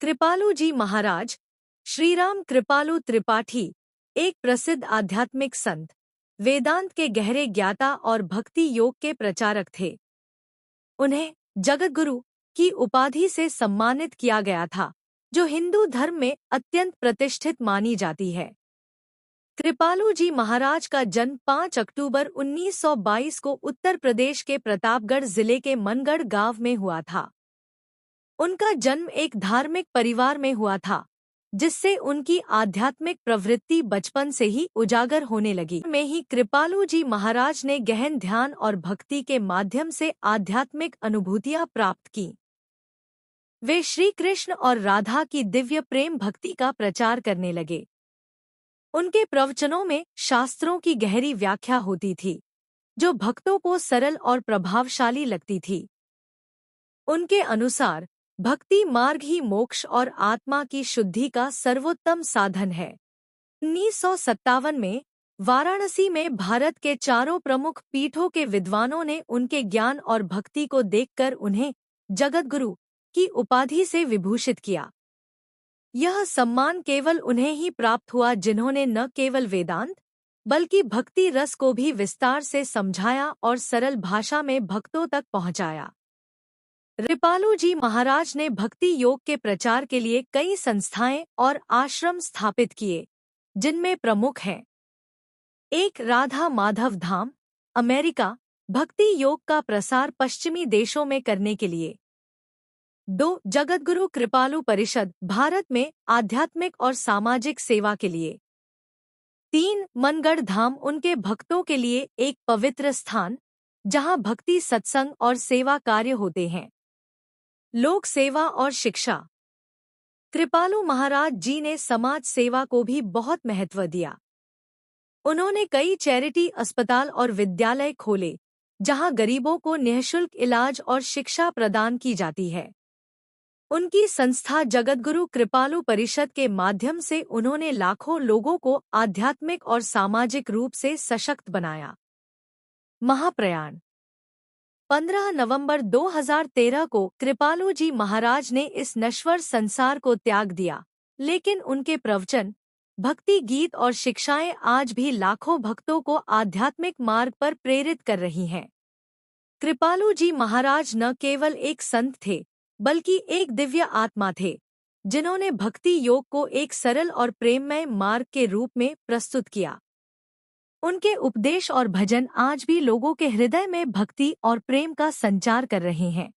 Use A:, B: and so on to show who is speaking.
A: कृपालु जी महाराज, श्रीराम कृपालु त्रिपाठी, एक प्रसिद्ध आध्यात्मिक संत, वेदांत के गहरे ज्ञाता और भक्ति योग के प्रचारक थे। उन्हें जगतगुरु की उपाधि से सम्मानित किया गया था, जो हिंदू धर्म में अत्यंत प्रतिष्ठित मानी जाती है। कृपालु जी महाराज का जन्म 5 अक्टूबर 1922 को उत्तर प्रदेश के प्रतापगढ़ जिले के मनगढ़ गांव में हुआ था। उनका जन्म एक धार्मिक परिवार में हुआ था, जिससे उनकी आध्यात्मिक प्रवृत्ति बचपन से ही उजागर होने लगी। में ही कृपालु जी महाराज ने गहन ध्यान और भक्ति के माध्यम से आध्यात्मिक अनुभूतियां प्राप्त की। वे श्री कृष्ण और राधा की दिव्य प्रेम भक्ति का प्रचार करने लगे। उनके प्रवचनों में शास्त्रों की गहरी व्याख्या होती थी, जो भक्तों को सरल और प्रभावशाली लगती थी। उनके अनुसार भक्ति मार्ग ही मोक्ष और आत्मा की शुद्धि का सर्वोत्तम साधन है। 1957 में वाराणसी में भारत के चारों प्रमुख पीठों के विद्वानों ने उनके ज्ञान और भक्ति को देखकर उन्हें जगतगुरु की उपाधि से विभूषित किया। यह सम्मान केवल उन्हें ही प्राप्त हुआ जिन्होंने न केवल वेदांत बल्कि भक्ति रस को भी विस्तार से समझाया और सरल भाषा में भक्तों तक पहुंचाया। कृपालु जी महाराज ने भक्ति योग के प्रचार के लिए कई संस्थाएं और आश्रम स्थापित किए, जिनमें प्रमुख हैं: 1. राधा माधव धाम, अमेरिका, भक्ति योग का प्रसार पश्चिमी देशों में करने के लिए। 2. जगतगुरु कृपालु परिषद, भारत में आध्यात्मिक और सामाजिक सेवा के लिए। 3. मनगढ़ धाम, उनके भक्तों के लिए एक पवित्र स्थान, जहां भक्ति सत्संग और सेवा कार्य होते हैं। लोक सेवा और शिक्षा। कृपालु महाराज जी ने समाज सेवा को भी बहुत महत्व दिया। उन्होंने कई चैरिटी अस्पताल और विद्यालय खोले, जहां गरीबों को निःशुल्क इलाज और शिक्षा प्रदान की जाती है। उनकी संस्था जगतगुरु कृपालु परिषद के माध्यम से उन्होंने लाखों लोगों को आध्यात्मिक और सामाजिक रूप से सशक्त बनाया। महाप्रयाण। 15 नवंबर 2013 को कृपालु जी महाराज ने इस नश्वर संसार को त्याग दिया, लेकिन उनके प्रवचन, भक्ति गीत और शिक्षाएं आज भी लाखों भक्तों को आध्यात्मिक मार्ग पर प्रेरित कर रही हैं। कृपालु जी महाराज न केवल एक संत थे, बल्कि एक दिव्य आत्मा थे, जिन्होंने भक्ति योग को एक सरल और प्रेममय मार्ग के रूप में प्रस्तुत किया। उनके उपदेश और भजन आज भी लोगों के हृदय में भक्ति और प्रेम का संचार कर रहे हैं।